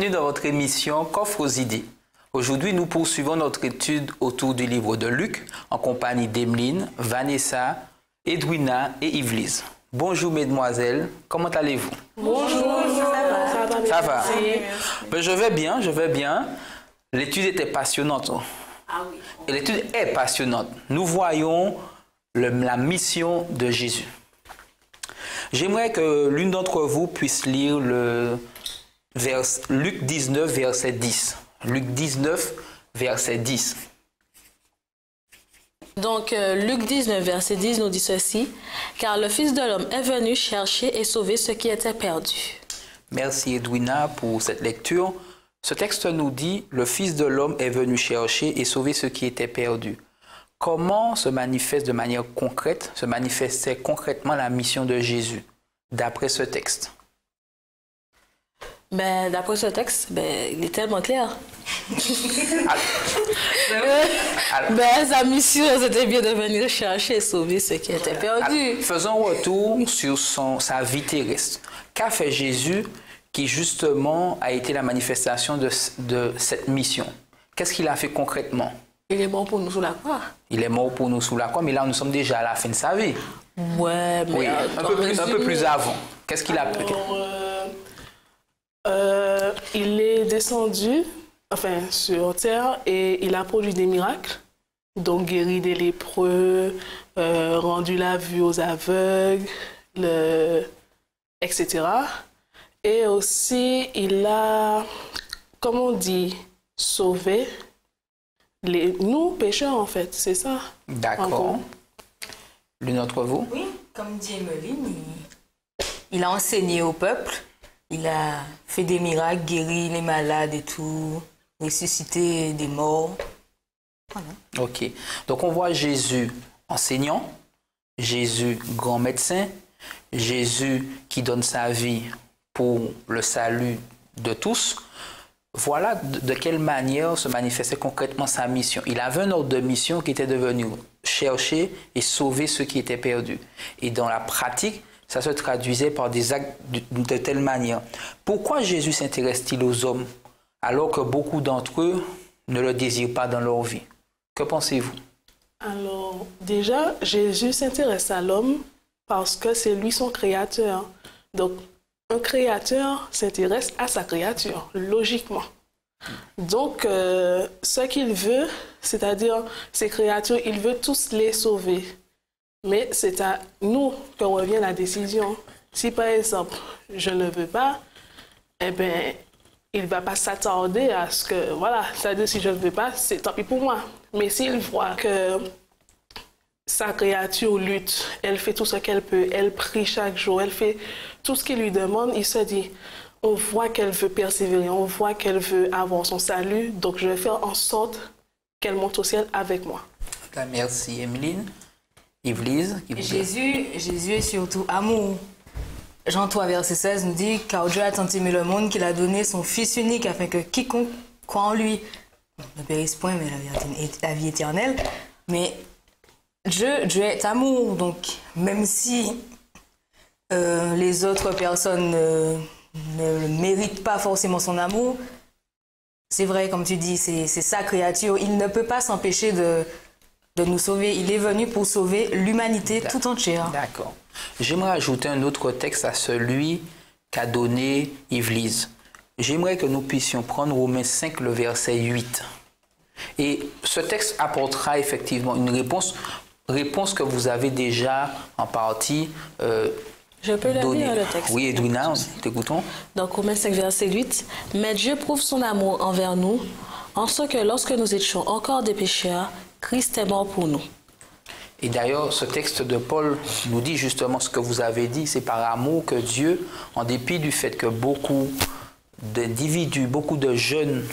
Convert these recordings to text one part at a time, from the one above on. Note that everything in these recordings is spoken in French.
Bienvenue dans votre émission Coffre aux idées. Aujourd'hui, nous poursuivons notre étude autour du livre de Luc en compagnie d'Emeline, Vanessa, Edwina et Yvelise. Bonjour mesdemoiselles, comment allez-vous? Bonjour, Ça va? Ben, je vais bien. L'étude était passionnante. Ah oui. Et l'étude est passionnante. Nous voyons la mission de Jésus. J'aimerais que l'une d'entre vous puisse lire Luc 19, verset 10. Luc 19, verset 10. Donc, Luc 19, verset 10 nous dit ceci. « Car le Fils de l'homme est venu chercher et sauver ce qui était perdu. » Merci Edwina pour cette lecture. Ce texte nous dit « Le Fils de l'homme est venu chercher et sauver ce qui était perdu ». Comment se manifeste de manière concrète, se manifestait concrètement la mission de Jésus, d'après ce texte? D'après ce texte, il est tellement clair. Sa mission, c'était bien de venir chercher et sauver ce qui était perdu. Faisons retour sur sa vie terrestre. Qu'a fait Jésus qui justement a été la manifestation de cette mission? Qu'est-ce qu'il a fait concrètement? Il est mort pour nous sous la croix. Il est mort pour nous sous la croix, mais là nous sommes déjà à la fin de sa vie. Ouais, mais oui, un peu plus avant. Qu'est-ce qu'il a fait? Il est descendu sur terre et il a produit des miracles, donc guéri des lépreux, rendu la vue aux aveugles, etc. Et aussi, il a, comme on dit, sauvé nous, pécheurs, en fait, c'est ça. D'accord. L'une d'entre vous? Oui, comme dit Emeline, il a enseigné au peuple, il a fait des miracles, guéri les malades et tout, ressuscité des morts. Voilà. Ok. Donc on voit Jésus enseignant, Jésus grand médecin, Jésus qui donne sa vie pour le salut de tous. Voilà de quelle manière se manifestait concrètement sa mission. Il avait un ordre de mission qui était de venir chercher et sauver ceux qui étaient perdus. Et dans la pratique, ça se traduisait par des actes de telle manière. Pourquoi Jésus s'intéresse-t-il aux hommes alors que beaucoup d'entre eux ne le désirent pas dans leur vie? Que pensez-vous? Alors, déjà, Jésus s'intéresse à l'homme parce que c'est lui son créateur. Donc, un créateur s'intéresse à sa créature, logiquement. Donc, ce qu'il veut, c'est-à-dire ses créatures, il veut tous les sauver. Mais c'est à nous que revient la décision. Si, par exemple, je ne veux pas, il ne va pas s'attarder à ce que, voilà, c'est-à-dire si je ne veux pas, c'est tant pis pour moi. Mais s'il voit que sa créature lutte, elle fait tout ce qu'elle peut, elle prie chaque jour, elle fait tout ce qu'il lui demande, il se dit, on voit qu'elle veut persévérer, on voit qu'elle veut avoir son salut, donc je vais faire en sorte qu'elle monte au ciel avec moi. Merci Emeline. Yvelise. Jésus est surtout amour. Jean 3, verset 16 nous dit, car Dieu a tant aimé le monde qu'il a donné son Fils unique afin que quiconque croit en lui ne périsse point, mais la vie éternelle. Mais Dieu est amour, donc même si les autres personnes ne méritent pas forcément son amour, c'est vrai, comme tu dis, c'est sa créature. Il ne peut pas s'empêcher de nous sauver. Il est venu pour sauver l'humanité tout entière. D'accord. J'aimerais ajouter un autre texte à celui qu'a donné Yvelise. J'aimerais que nous puissions prendre Romains 5, le verset 8. Et ce texte apportera effectivement une réponse que vous avez déjà en partie Je peux le lire, le texte. Oui, Edwina, t'écoutons. Donc, Romains 5, verset 8. « Mais Dieu prouve son amour envers nous, en ce que lorsque nous étions encore des pécheurs, Christ est mort pour nous. » Et d'ailleurs, ce texte de Paul nous dit justement ce que vous avez dit. C'est par amour que Dieu, en dépit du fait que beaucoup d'individus, beaucoup de jeunes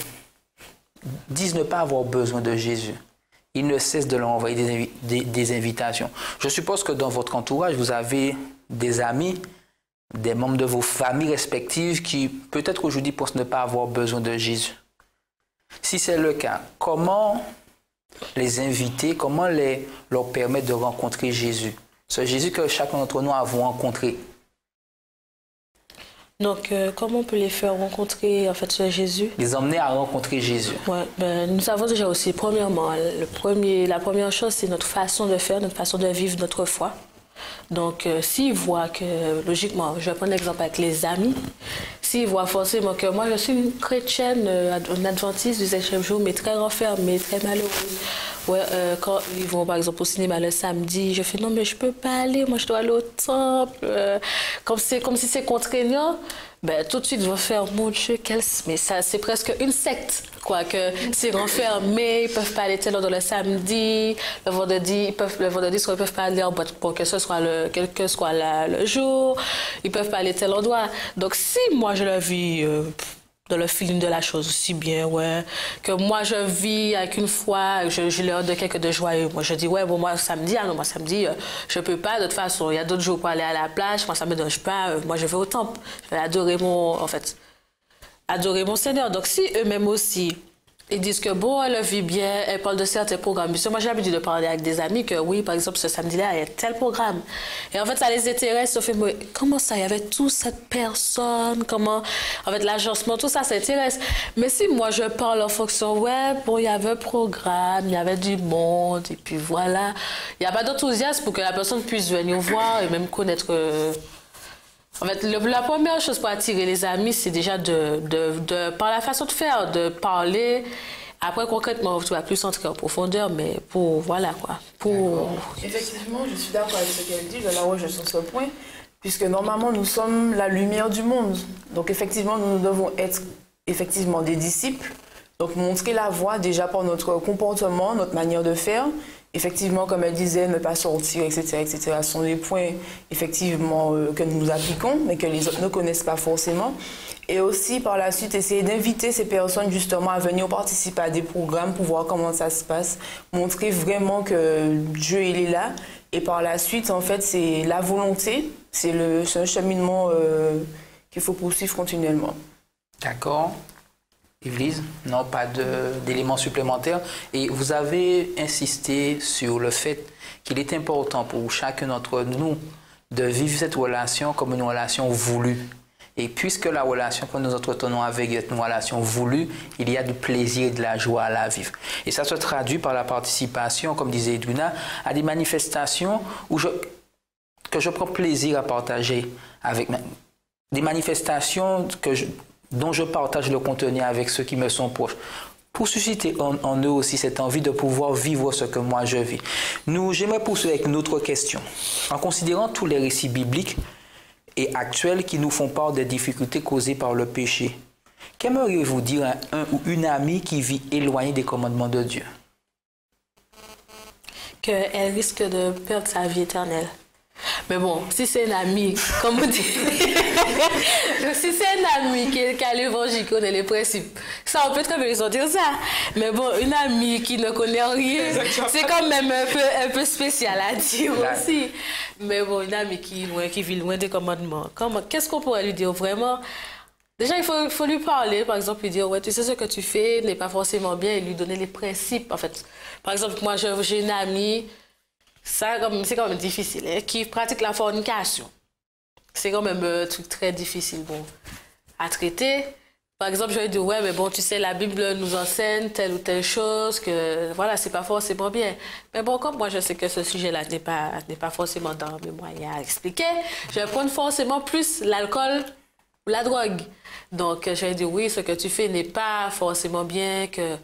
disent ne pas avoir besoin de Jésus, il ne cesse de leur envoyer des invitations. Je suppose que dans votre entourage, vous avez des amis, des membres de vos familles respectives qui peut-être aujourd'hui pensent ne pas avoir besoin de Jésus. Si c'est le cas, comment les inviter, comment leur permettre de rencontrer Jésus? Ce Jésus que chacun d'entre nous avons rencontré. Donc, comment on peut les faire rencontrer en fait Jésus? Les emmener à rencontrer Jésus. Ouais, ben, nous savons déjà aussi, premièrement, la première chose, c'est notre façon de faire, notre façon de vivre notre foi. Donc, s'ils voient que, logiquement, je vais prendre l'exemple avec les amis, s'ils voient forcément que moi, je suis une chrétienne, une adventiste du 7e jour, mais très renfermée, très malheureuse. Ouais, quand ils vont, par exemple, au cinéma le samedi, je fais non, mais je peux pas aller, moi, je dois aller au temple. Comme si c'est contraignant, ben, tout de suite, je vais faire, mon Dieu, mais ça, c'est presque une secte, quoi, que c'est renfermé, ils peuvent pas aller tel ordre le samedi, le vendredi, ils peuvent pas aller en boîte pour que ce soit quel que soit le jour, ils peuvent pas aller tel endroit. Donc, si moi, je le vis dans le feeling de la chose aussi bien, ouais, que moi, je vis avec une foi, je leur donne quelque de joyeux. Moi, je dis, ouais, bon, moi, samedi, je peux pas, de toute façon, il y a d'autres jours pour aller à la plage, moi, ça me dérange pas, moi, je vais au temple, je vais adorer mon Seigneur. Donc, si eux-mêmes aussi, ils disent que bon, elle vit bien, elle parle de certains programmes. Moi, j'ai l'habitude de parler avec des amis que oui, par exemple, ce samedi-là, il y a tel programme. Et en fait, ça les intéresse. Ça fait, mais comment ça, il y avait toute cette personne, comment, en fait, l'agencement, tout ça, ça intéresse. Mais si moi, je parle en fonction, ouais, bon, il y avait un programme, il y avait du monde, et puis voilà. Il n'y a pas d'enthousiasme pour que la personne puisse venir voir et même connaître. En fait, la première chose pour attirer les amis, c'est déjà par la façon de faire, de parler. Après, concrètement, tu vas plus entrer en profondeur, mais voilà quoi. Effectivement, je suis d'accord avec ce qu'elle dit, je la rejoins sur ce point, puisque normalement, nous sommes la lumière du monde. Donc, effectivement, nous devons être effectivement des disciples. Donc, montrer la voie déjà par notre comportement, notre manière de faire. Effectivement, comme elle disait, ne pas sortir, etc., etc., sont des points, effectivement, que nous appliquons, mais que les autres ne connaissent pas forcément. Et aussi, par la suite, essayer d'inviter ces personnes, justement, à venir participer à des programmes pour voir comment ça se passe, montrer vraiment que Dieu, il est là. Et par la suite, en fait, c'est la volonté, c'est un cheminement qu'il faut poursuivre continuellement. D'accord. Yvelise, non, pas d'éléments supplémentaires. Et vous avez insisté sur le fait qu'il est important pour chacun d'entre nous de vivre cette relation comme une relation voulue. Et puisque la relation que nous entretenons avec est une relation voulue, il y a du plaisir et de la joie à la vivre. Et ça se traduit par la participation, comme disait Edwina, à des manifestations que je prends plaisir à partager avec des manifestations dont je partage le contenu avec ceux qui me sont proches, pour susciter en eux aussi cette envie de pouvoir vivre ce que moi je vis. J'aimerais poursuivre avec une autre question. En considérant tous les récits bibliques et actuels qui nous font part des difficultés causées par le péché, qu'aimeriez-vous dire à un ou une amie qui vit éloignée des commandements de Dieu? Qu'elle risque de perdre sa vie éternelle. Mais bon, si c'est un ami, comme on dit, si c'est un ami qui a l'évangile, qui connaît les principes, ça on peut très bien dire ça. Mais bon, une amie qui ne connaît rien, c'est quand même un peu spécial à dire aussi. Mais bon, une amie qui vit loin des commandements, qu'est-ce qu'on pourrait lui dire vraiment? Déjà, il faut lui parler, par exemple, lui dire, ouais, tu sais ce que tu fais n'est pas forcément bien, et lui donner les principes, en fait. Par exemple, moi, j'ai une amie, c'est quand même difficile, hein, qui pratique la fornication. C'est quand même un truc très difficile à traiter. Par exemple, je lui dis, ouais, mais bon, tu sais, la Bible nous enseigne telle ou telle chose, que voilà, c'est pas forcément bien. Mais bon, comme moi, je sais que ce sujet-là n'est pas forcément dans mes moyens à expliquer, je vais prendre forcément plus l'alcool ou la drogue. Donc, je vais dire, oui, ce que tu fais n'est pas forcément bien, que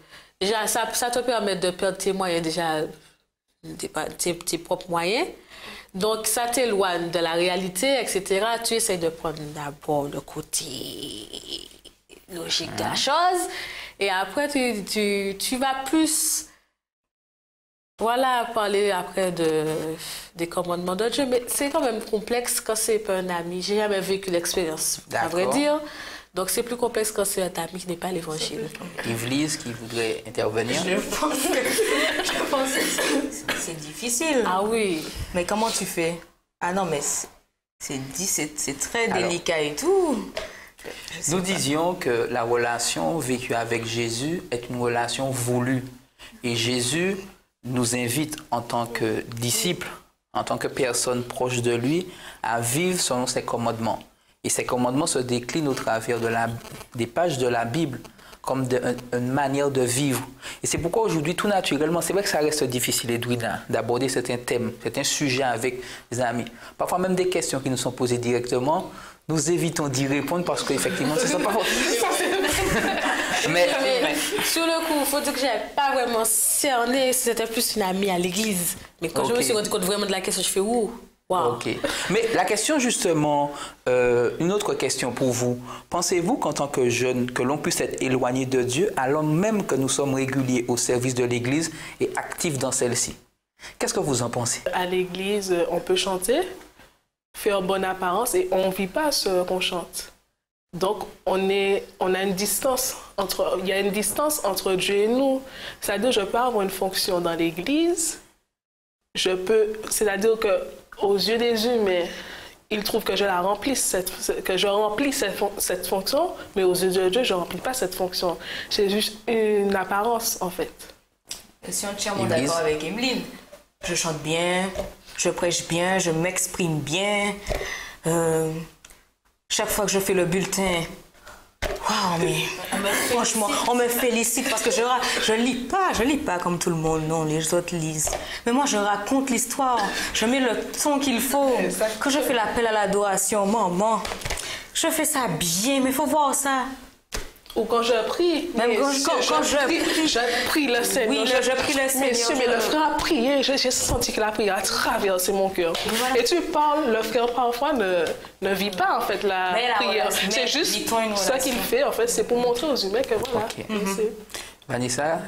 déjà, ça te permet de perdre tes moyens, déjà, tes propres moyens. Donc, ça t'éloigne de la réalité, etc. Tu essaies de prendre d'abord le côté logique de la chose. Et après, tu vas plus, voilà, parler après des commandements de Dieu. Mais c'est quand même complexe quand c'est pas un ami. J'ai jamais vécu l'expérience, à vrai dire. Donc, c'est plus complexe quand c'est un ami qui n'est pas l'évangile. Yvelise qui voudrait intervenir. Je pense que c'est difficile. Ah oui. Mais comment tu fais? Ah non, mais c'est très délicat et tout. Nous disions que la relation vécue avec Jésus est une relation voulue. Et Jésus nous invite en tant que disciples, en tant que personnes proches de lui, à vivre selon ses commandements. Et ces commandements se déclinent au travers des pages de la Bible comme une manière de vivre. Et c'est pourquoi aujourd'hui, tout naturellement, c'est vrai que ça reste difficile, Edwina, d'aborder certains thèmes, certains sujets avec les amis. Parfois même des questions qui nous sont posées directement, nous évitons d'y répondre parce qu'effectivement, ce ne sont pas... mais sur le coup, il faut dire que je n'avais pas vraiment cerné si c'était plus une amie à l'église. Mais quand je me suis rendu compte vraiment de la question, je fais ouh. Wow. Ok. Mais la question justement, une autre question pour vous. Pensez-vous qu'en tant que jeune, que l'on puisse être éloigné de Dieu alors même que nous sommes réguliers au service de l'Église et actifs dans celle-ci? Qu'est-ce que vous en pensez? À l'église, on peut chanter, faire bonne apparence et on ne vit pas ce qu'on chante. Donc, il y a une distance entre Dieu et nous. C'est-à-dire, je peux avoir une fonction dans l'église, c'est-à-dire que aux yeux des humains, ils trouvent que je remplis cette fonction, mais aux yeux de Dieu, je ne remplis pas cette fonction. C'est juste une apparence, en fait. Je suis entièrement d'accord avec Emeline. Je chante bien, je prêche bien, je m'exprime bien. Chaque fois que je fais le bulletin, waouh, mais franchement, on me félicite parce que je lis pas comme tout le monde, non, les autres lisent. Mais moi, je raconte l'histoire, je mets le ton qu'il faut. Quand je fais l'appel à l'adoration, maman, je fais ça bien, mais il faut voir ça. Ou quand je prie, même quand je prie le Seigneur. Oui, je prie le Seigneur. Mais le frère a prié, j'ai senti que la prière a traversé mon cœur. Voilà. Et tu parles, le frère parfois ne vit pas en fait la prière. C'est juste ça qu'il fait, en fait, c'est pour montrer aux humains que voilà. Okay. Vanessa,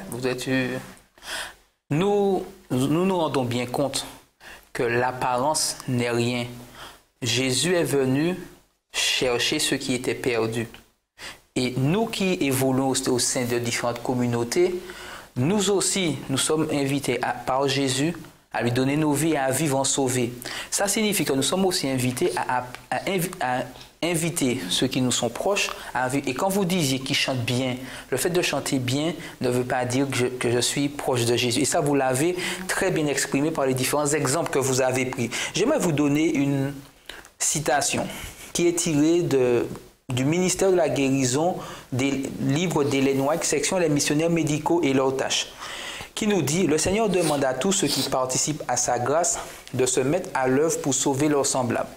nous nous rendons bien compte que l'apparence n'est rien. Jésus est venu chercher ceux qui étaient perdus. Et nous qui évoluons au sein de différentes communautés, nous aussi, nous sommes invités par Jésus à lui donner nos vies et à vivre en sauvé. Ça signifie que nous sommes aussi invités à inviter ceux qui nous sont proches à vivre. Et quand vous disiez qu'ils chantent bien, le fait de chanter bien ne veut pas dire que je suis proche de Jésus. Et ça, vous l'avez très bien exprimé par les différents exemples que vous avez pris. J'aimerais vous donner une citation qui est tirée du ministère de la guérison des livres d'Ellen White, section Les missionnaires médicaux et leurs tâches, qui nous dit « Le Seigneur demande à tous ceux qui participent à sa grâce de se mettre à l'œuvre pour sauver leurs semblables.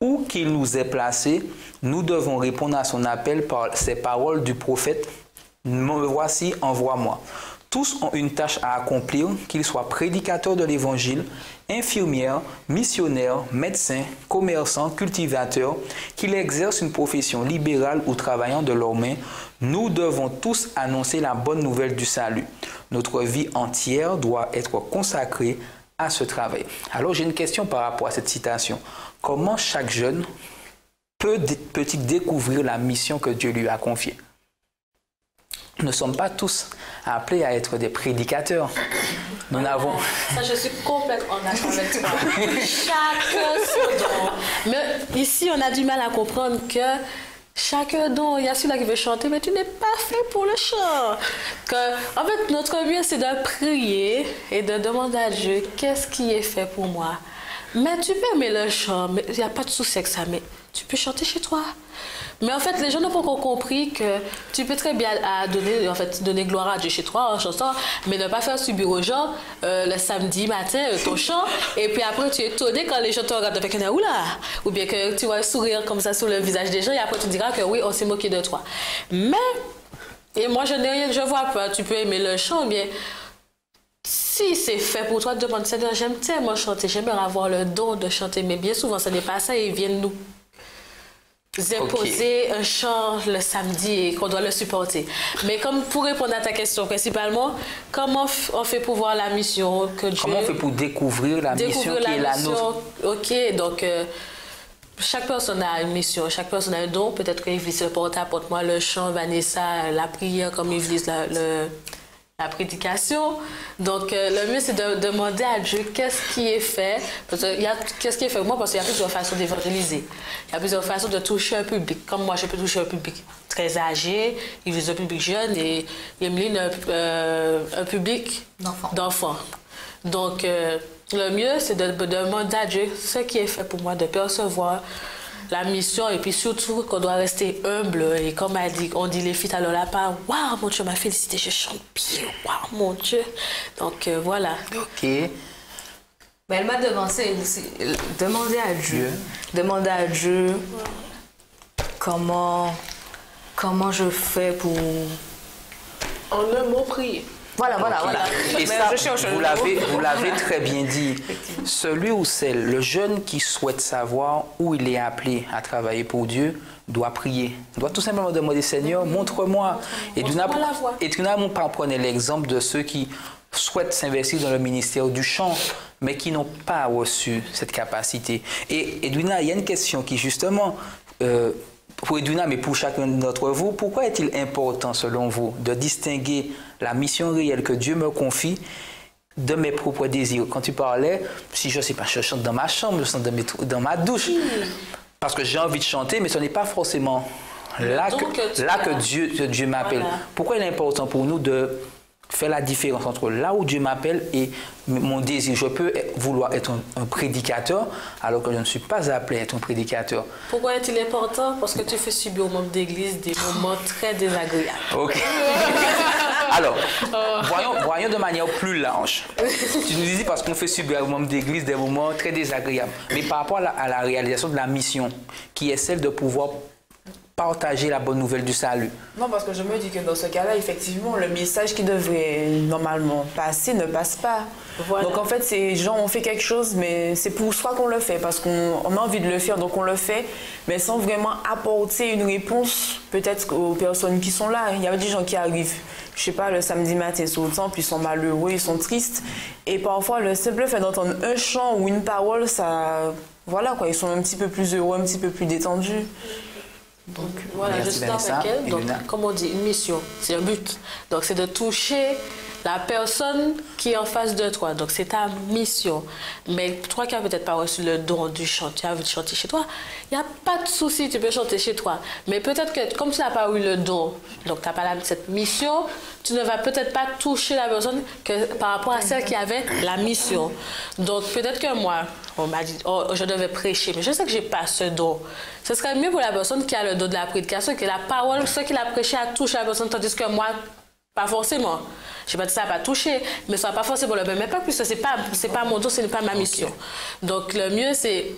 Où qu'il nous ait placés, nous devons répondre à son appel par ces paroles du prophète « Me voici, envoie-moi ». Tous ont une tâche à accomplir, qu'ils soient prédicateurs de l'Évangile, infirmières, missionnaires, médecins, commerçants, cultivateurs, qu'ils exercent une profession libérale ou travaillant de leurs mains. Nous devons tous annoncer la bonne nouvelle du salut. Notre vie entière doit être consacrée à ce travail. Alors j'ai une question par rapport à cette citation. Comment chaque jeune peut-il découvrir la mission que Dieu lui a confiée? Nous ne sommes pas tous appelés à être des prédicateurs. Nous n'avons... Ça, je suis complètement d'accord avec toi. Chaque don. Mais ici, on a du mal à comprendre que chaque don, il y a celui-là qui veut chanter, mais tu n'es pas fait pour le chant. En fait, notre mieux, c'est de prier et de demander à Dieu qu'est-ce qui est fait pour moi. Mais tu peux aimer le chant, mais il n'y a pas de souci avec ça, mais tu peux chanter chez toi. Mais en fait, les gens n'ont pas encore compris que tu peux très bien donner gloire à Dieu chez toi en chantant, mais ne pas faire subir aux gens le samedi matin ton chant, et puis après tu es étonné quand les gens te regardent avec un oula, ou bien que tu vois un sourire comme ça sur le visage des gens, et après tu diras que oui, on s'est moqué de toi. Mais, et moi je n'ai rien, je vois pas, tu peux aimer le chant, bien. Si c'est fait pour toi, demande Seigneur, j'aime tellement chanter, j'aimerais avoir le don de chanter, mais bien souvent ce n'est pas ça, ils viennent nous imposer un chant le samedi et qu'on doit le supporter. Mais comme pour répondre à ta question principalement, comment on fait pour voir la mission que Dieu... Comment on fait pour découvrir la mission qui est la nôtre? Ok, donc chaque personne a une mission, chaque personne a un don. Peut-être que Yves apporte-moi le chant, Vanessa, la prière, comme Yves la prédication. Donc, le mieux, c'est de demander à Dieu qu'est-ce qui est fait. Qu'est-ce qui est fait pour moi, parce qu'il y a plusieurs façons d'évangéliser. Il y a plusieurs façons de toucher un public. Comme moi, je peux toucher un public très âgé, il veut un public jeune, et Emeline, un public d'enfants. Donc, le mieux, c'est de demander à Dieu ce qui est fait pour moi, de percevoir la mission et puis surtout qu'on doit rester humble et comme on dit les filles alors là pas waouh mon Dieu m'a félicité je chante bien waouh mon Dieu donc voilà. Ok. Mais elle m'a devancé aussi. Demander à Dieu comment je fais pour... En un mot, prier. Voilà. Et ça, vous l'avez très bien dit. Celui ou celle, le jeune qui souhaite savoir où il est appelé à travailler pour Dieu, doit prier. Doit tout simplement demander, Seigneur, montre-moi. Et Duna prenait l'exemple de ceux qui souhaitent s'investir dans le ministère du chant, mais qui n'ont pas reçu cette capacité. Et Edwina, il y a une question qui justement, pour Edwina, mais pour chacun d'entre vous, pourquoi est-il important, selon vous, de distinguer la mission réelle que Dieu me confie de mes propres désirs? Quand tu parlais, si je ne sais pas, je chante dans ma chambre, je chante dans ma douche, parce que j'ai envie de chanter, mais ce n'est pas forcément là que Dieu m'appelle. Voilà. Pourquoi il est important pour nous de faire la différence entre là où Dieu m'appelle et mon désir? Je peux vouloir être un prédicateur alors que je ne suis pas appelé à être un prédicateur. Pourquoi est-il important? Parce que tu fais subir aux membres d'église des moments très désagréables. Ok. Alors, voyons de manière plus large. Tu nous dis parce qu'on fait subir aux membres d'église des moments très désagréables. Mais par rapport à la réalisation de la mission, qui est celle de pouvoir partager la bonne nouvelle du salut. Non, parce que je me dis que dans ce cas-là, effectivement, le message qui devrait normalement passer ne passe pas. Voilà. Donc en fait, ces gens ont fait quelque chose, mais c'est pour soi qu'on le fait, parce qu'on a envie de le faire, donc on le fait, mais sans vraiment apporter une réponse peut-être aux personnes qui sont là. Il y a des gens qui arrivent, je sais pas, le samedi matin sur le temps, puis ils sont malheureux, ils sont tristes, et parfois le simple fait d'entendre un chant ou une parole, ça, voilà quoi, ils sont un petit peu plus heureux, un petit peu plus détendus. Donc voilà, je suis avec elle. Donc, comme on dit, une mission, c'est un but. Donc, c'est de toucher la personne qui est en face de toi. Donc, c'est ta mission. Mais toi qui n'as peut-être pas reçu le don du chant, tu as envie de chanter chez toi, il n'y a pas de souci, tu peux chanter chez toi. Mais peut-être que, comme tu n'as pas eu le don, donc tu n'as pas cette mission, tu ne vas peut-être pas toucher la personne que, par rapport à celle qui avait la mission. Donc, peut-être que moi, on m'a dit, oh, je devais prêcher, mais je sais que je n'ai pas ce don. Ce serait mieux pour la personne qui a le don de la prédication que la parole, ce qu'il a prêché, a touché la personne, tandis que moi, pas forcément. Je ne sais pas si ça n'a pas touché, mais ça n'a pas forcément le même impact, puisque ce n'est pas mon don, ce n'est pas ma mission. Donc, le mieux, c'est...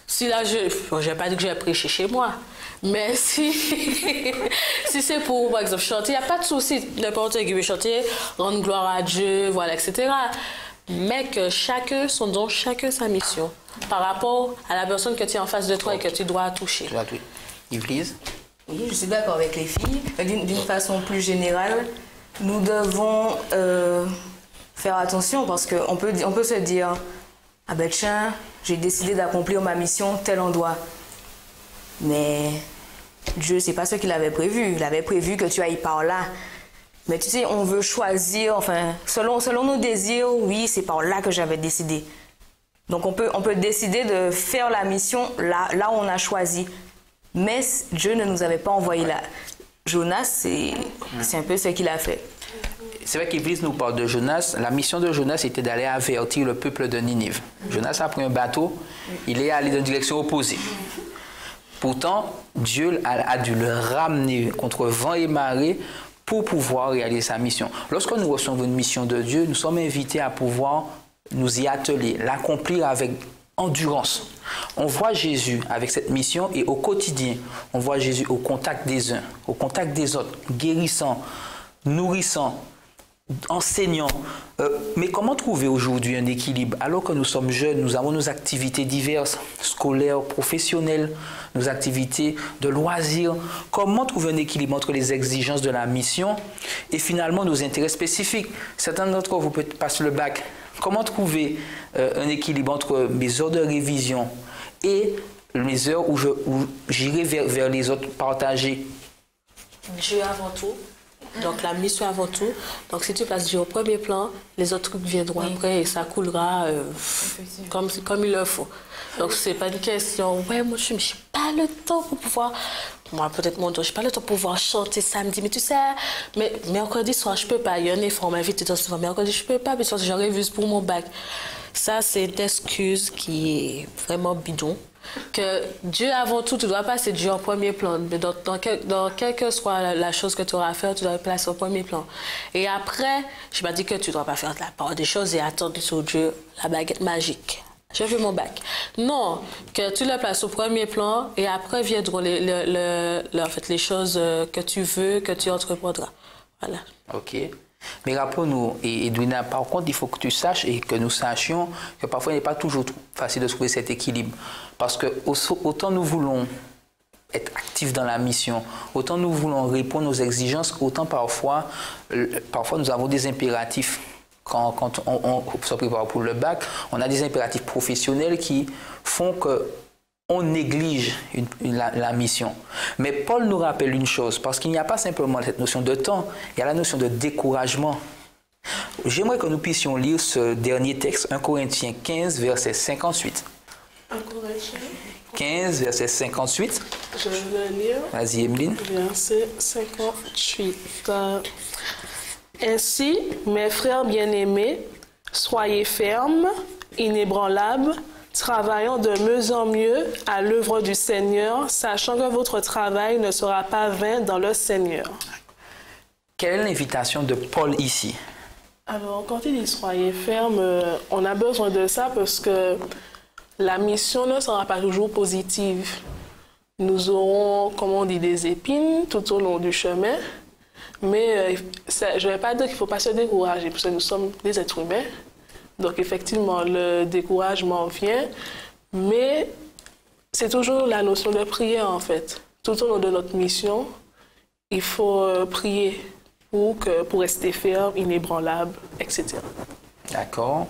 Si là, je n'ai pas dit que je vais prêcher chez moi, mais si c'est pour, par exemple, chanter, il n'y a pas de souci. N'importe qui veut chanter, rendre gloire à Dieu, voilà, etc. Mais que chacun, son don, chacun sa mission, par rapport à la personne que tu es en face de toi et que tu dois toucher. Yves-Lise? Oui, je suis d'accord avec les filles. D'une façon plus générale, nous devons faire attention parce qu'on peut se dire « Ah ben tiens, j'ai décidé d'accomplir ma mission tel endroit. » Mais Dieu, c'est pas ce qu'il avait prévu. Il avait prévu que tu ailles par là. Mais tu sais, on veut choisir, enfin, selon nos désirs, oui, c'est par là que j'avais décidé. Donc on peut décider de faire la mission là où on a choisi. Mais Dieu ne nous avait pas envoyé là. Jonas, c'est un peu ce qu'il a fait. C'est vrai qu'Église nous parle de Jonas. La mission de Jonas était d'aller avertir le peuple de Ninive. Jonas a pris un bateau, il est allé dans une direction opposée. Pourtant, Dieu a dû le ramener contre vent et marée pour pouvoir réaliser sa mission. Lorsque nous recevons une mission de Dieu, nous sommes invités à pouvoir nous y atteler, l'accomplir avec endurance. On voit Jésus avec cette mission et au quotidien, on voit Jésus au contact des uns, au contact des autres, guérissant, nourrissant, enseignant. Mais comment trouver aujourd'hui un équilibre? Alors que nous sommes jeunes, nous avons nos activités diverses, scolaires, professionnelles, nos activités de loisirs. Comment trouver un équilibre entre les exigences de la mission et finalement nos intérêts spécifiques? Certains d'entre vous peut-être passent le bac. Comment trouver un équilibre entre mes heures de révision et les heures où j'irai vers les autres partager? Dieu avant tout. Donc la mission avant tout. Donc si tu places Dieu au premier plan, les autres trucs viendront après et ça coulera comme il le faut. Donc c'est pas une question, ouais, moi je n'ai pas le temps pour pouvoir, moi peut-être mon don, je n'ai pas le temps pour pouvoir chanter samedi, mais tu sais, mais mercredi soir je peux pas, il y a un effort, on m'invite tout souvent, mercredi je peux pas, parce que j'aurais vu pour mon bac. Ça c'est une excuse qui est vraiment bidon. Que Dieu avant tout, tu dois passer Dieu en premier plan. Mais dans quelle que soit la chose que tu auras à faire, tu dois le placer au premier plan. Et après, je n'ai pas dit que tu ne dois pas faire la part des choses et attendre sur Dieu la baguette magique. Je veux mon bac. Non, que tu le places au premier plan et après viendront en fait, les choses que tu veux, que tu entreprendras. Voilà. Ok. Mais rappelons-nous, et Edwina, par contre, il faut que tu saches et que nous sachions que parfois il n'est pas toujours facile de trouver cet équilibre. Parce que autant nous voulons être actifs dans la mission, autant nous voulons répondre aux exigences, autant parfois nous avons des impératifs. Quand on se prépare pour le bac, on a des impératifs professionnels qui font qu'on néglige la mission. Mais Paul nous rappelle une chose, parce qu'il n'y a pas simplement cette notion de temps, il y a la notion de découragement. J'aimerais que nous puissions lire ce dernier texte, 1 Corinthiens 15, verset 58. 1 Corinthiens 15, verset 58. Je vais le lire. Vas-y, Emeline. Verset 58. Ainsi, mes frères bien-aimés, soyez fermes, inébranlables, travaillant de mieux en mieux à l'œuvre du Seigneur, sachant que votre travail ne sera pas vain dans le Seigneur. Quelle est l'invitation de Paul ici? Alors, quand il dit soyez fermes, on a besoin de ça parce que la mission ne sera pas toujours positive. Nous aurons, comme on dit, des épines tout au long du chemin. Mais je ne vais pas dire qu'il ne faut pas se décourager, parce que nous sommes des êtres humains. Donc, effectivement, le découragement vient. Mais c'est toujours la notion de prière, en fait. Tout au long de notre mission, il faut prier pour rester ferme, inébranlable, etc. D'accord.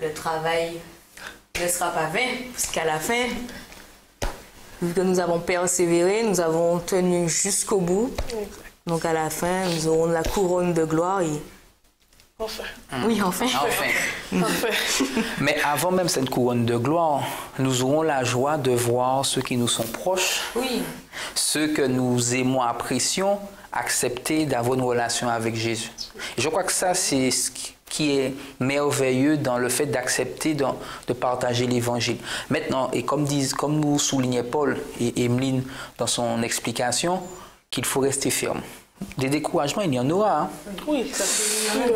Le travail ne sera pas vain, parce qu'à la fin, vu que nous avons persévéré, nous avons tenu jusqu'au bout. Exact. Donc à la fin, nous aurons la couronne de gloire. Enfin. Oui, enfin. Enfin. Mais avant même cette couronne de gloire, nous aurons la joie de voir ceux qui nous sont proches, Oui. ceux que nous aimons, apprécions, accepter d'avoir une relation avec Jésus. Et je crois que ça, c'est ce qui est merveilleux dans le fait d'accepter de partager l'Évangile. Maintenant, et comme nous soulignait Paul et Emeline dans son explication, qu'il faut rester ferme. Des découragements, il y en aura. Hein. Oui, ça c'est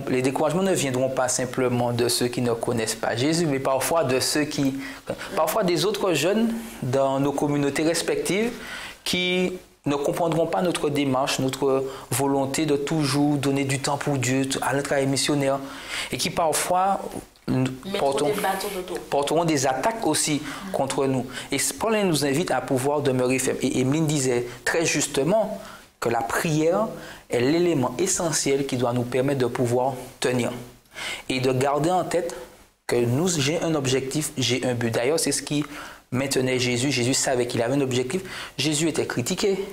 Les découragements ne viendront pas simplement de ceux qui ne connaissent pas Jésus, mais parfois parfois des autres jeunes dans nos communautés respectives qui ne comprendront pas notre démarche, notre volonté de toujours donner du temps pour Dieu, à notre travail missionnaire, et qui parfois porteront des attaques aussi contre nous. Et Paul nous invite à pouvoir demeurer ferme. Et Emeline disait très justement que la prière est l'élément essentiel qui doit nous permettre de pouvoir tenir. Et de garder en tête que j'ai un objectif, j'ai un but. D'ailleurs, c'est ce qui maintenait Jésus. Jésus savait qu'il avait un objectif. Jésus était critiqué.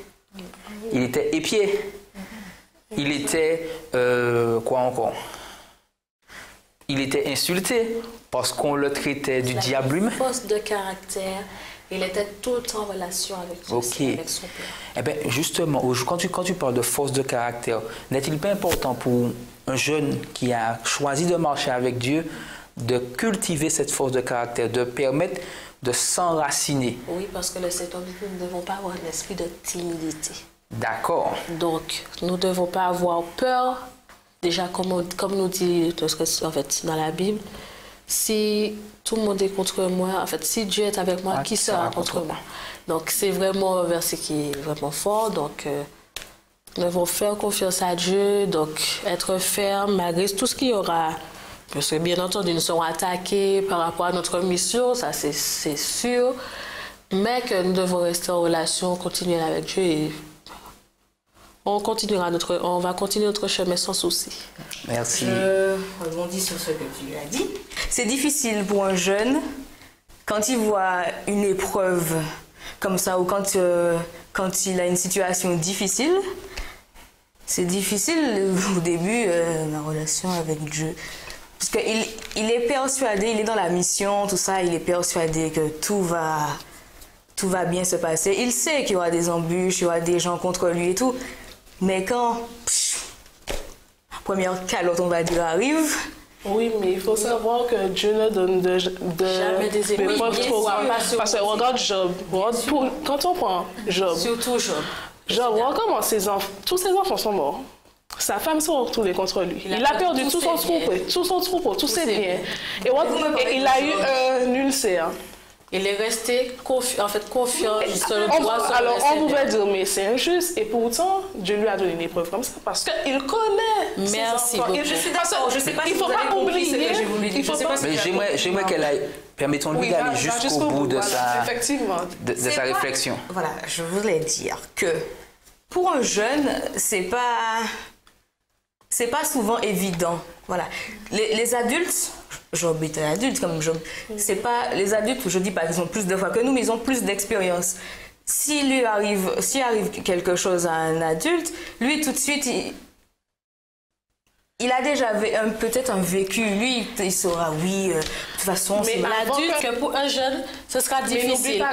Il était épié. Il était... quoi encore? Il était insulté parce qu'on le traitait du diable lui-même. Force de caractère. Il était tout le temps en relation avec Dieu, avec son Père. Eh bien, justement, quand tu parles de force de caractère, n'est-il pas important pour un jeune qui a choisi de marcher avec Dieu de cultiver cette force de caractère, de permettre de s'enraciner? Oui, parce que le Seigneur dit que nous ne devons pas avoir un esprit de timidité. D'accord. Donc, nous ne devons pas avoir peur. Déjà, comme nous dit en fait, dans la Bible, si tout le monde est contre moi, en fait, si Dieu est avec moi, qui sera contre moi? Donc, c'est vraiment un verset qui est vraiment fort. Donc, nous devons faire confiance à Dieu, donc être ferme malgré tout ce qu'il y aura. Parce que, bien entendu, nous serons attaqués par rapport à notre mission, ça c'est sûr. Mais que nous devons rester en relation, continuer avec Dieu et on va continuer notre chemin sans souci. Merci. Je rebondis sur ce que tu as dit. C'est difficile pour un jeune, quand il voit une épreuve comme ça, ou quand il a une situation difficile, c'est difficile au début, la relation avec Dieu. Parce qu'il est persuadé, il est dans la mission, tout ça, il est persuadé que tout va bien se passer. Il sait qu'il y aura des embûches, il y aura des gens contre lui et tout. Mais quand la première calotte, on va dire, arrive, Oui, mais il faut savoir que Dieu ne donne Jamais des épreuves trop grandes. Parce que regarde Job. Quand on prend Job, Surtout Job. Job, regarde comment tous ses enfants sont morts. Sa femme s'est retournée contre lui. Il a perdu tout son troupeau, tous ses biens. Et il a eu un ulcère. Il est resté confiant sur le droit. Alors, on pouvait dire, mais c'est injuste. Et pourtant, Dieu lui a donné une épreuve comme ça parce qu'il connaît. Merci beaucoup. Je suis d'accord. Je sais pas il si faut vous pas avez compris ce oublier. que je voulais dire. Je sais pas si Mais vous avez j'aimerais qu'elle aille. Permettons-lui d'aller jusqu'au bout de sa, Effectivement. de sa réflexion. Voilà, je voulais dire que pour un jeune, c'est pas souvent évident. Voilà. Les adultes, Job était adulte comme Job, c'est pas les adultes, je dis pas qu'ils ont plus de foi que nous, mais ils ont plus d'expérience. S'il arrive quelque chose à un adulte, lui tout de suite il a déjà peut-être un vécu, lui il saura oui, de toute façon c'est l'adulte que pour un jeune ce sera difficile,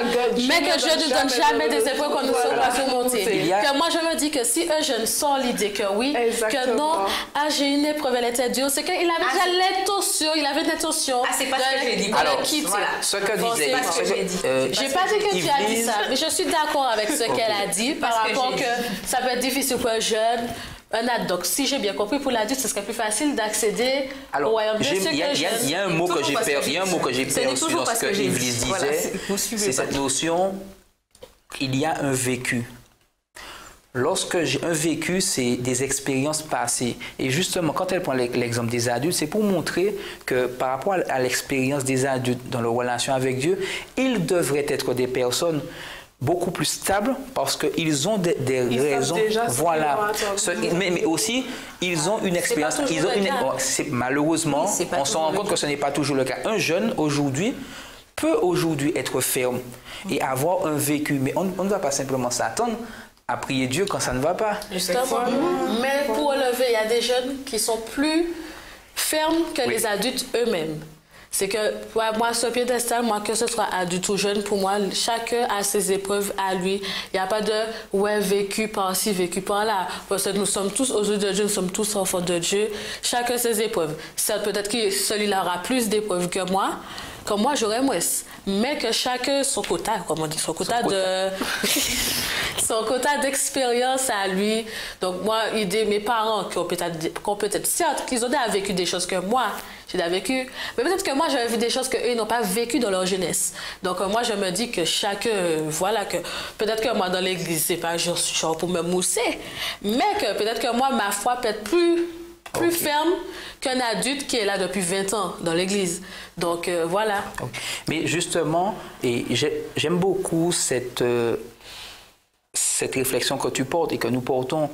mais que Dieu je ne donne jamais des épreuves qu'on ne saura surmonter. Que moi je me dis que si un jeune sent l'idée que oui, que non, j'ai une épreuve, elle était dure, c'est qu'il avait déjà l'intention, c'est pas ce que j'ai dit. Alors, voilà. Ce que disait, j'ai pas dit que tu as dit ça, mais je suis d'accord avec ce qu'elle a dit par rapport que ça peut être difficile pour un jeune. Donc, si j'ai bien compris, pour l'adulte, ce serait plus facile d'accéder au royaume de Dieu. Il y a un mot que j'ai perçu dans ce que Yves disait, c'est cette notion, il y a un vécu. Lorsque j'ai un vécu, c'est des expériences passées. Et justement, quand elle prend l'exemple des adultes, c'est pour montrer que par rapport à l'expérience des adultes dans leur relation avec Dieu, ils devraient être des personnes beaucoup plus stables parce qu'ils ont des raisons. Voilà. Mais aussi, ils ont une expérience. Malheureusement, on se rend compte que ce n'est pas toujours le cas. Un jeune aujourd'hui peut être ferme et avoir un vécu. Mais on ne va pas simplement s'attendre à prier Dieu quand ça ne va pas. Justement. Mais pour relever, il y a des jeunes qui sont plus fermes que les adultes eux-mêmes. C'est que moi, ce piédestal, que ce soit adulte ou jeune, pour moi, chacun a ses épreuves à lui. Il n'y a pas de vécu par-ci, vécu par-là. Parce que nous sommes tous aux yeux de Dieu, nous sommes tous enfants de Dieu. Chacun ses épreuves. Peut-être que celui-là aura plus d'épreuves que moi. Comme moi, j'aurais moins. Mais que chacun son quota, comme on dit, son quota d'expérience à lui. Donc moi, mes parents qui ont peut-être certes, qu'ils ont déjà vécu des choses que moi, j'ai déjà vécu. Mais peut-être que moi, j'avais vu des choses qu'eux n'ont pas vécues dans leur jeunesse. Donc moi, je me dis que chacun, que peut-être que moi, dans l'église, c'est pas genre pour me mousser. Mais que peut-être que moi, ma foi peut être plus ferme qu'un adulte qui est là depuis 20 ans dans l'église. Donc, voilà. Okay. Mais justement, j'aime beaucoup cette réflexion que tu portes et que nous portons.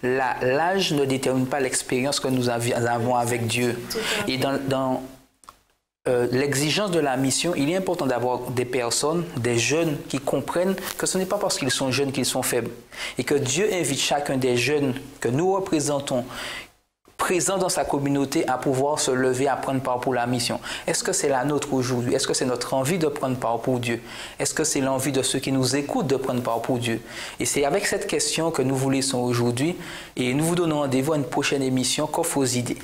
L'âge ne détermine pas l'expérience que nous avons avec Dieu. Et dans l'exigence de la mission, il est important d'avoir des personnes, des jeunes qui comprennent que ce n'est pas parce qu'ils sont jeunes qu'ils sont faibles. Et que Dieu invite chacun des jeunes que nous représentons, présent dans sa communauté, à pouvoir se lever, à prendre part pour la mission. Est-ce que c'est la nôtre aujourd'hui? Est-ce que c'est notre envie de prendre part pour Dieu? Est-ce que c'est l'envie de ceux qui nous écoutent de prendre part pour Dieu? Et c'est avec cette question que nous vous laissons aujourd'hui et nous vous donnons rendez-vous à une prochaine émission Coffre aux idées.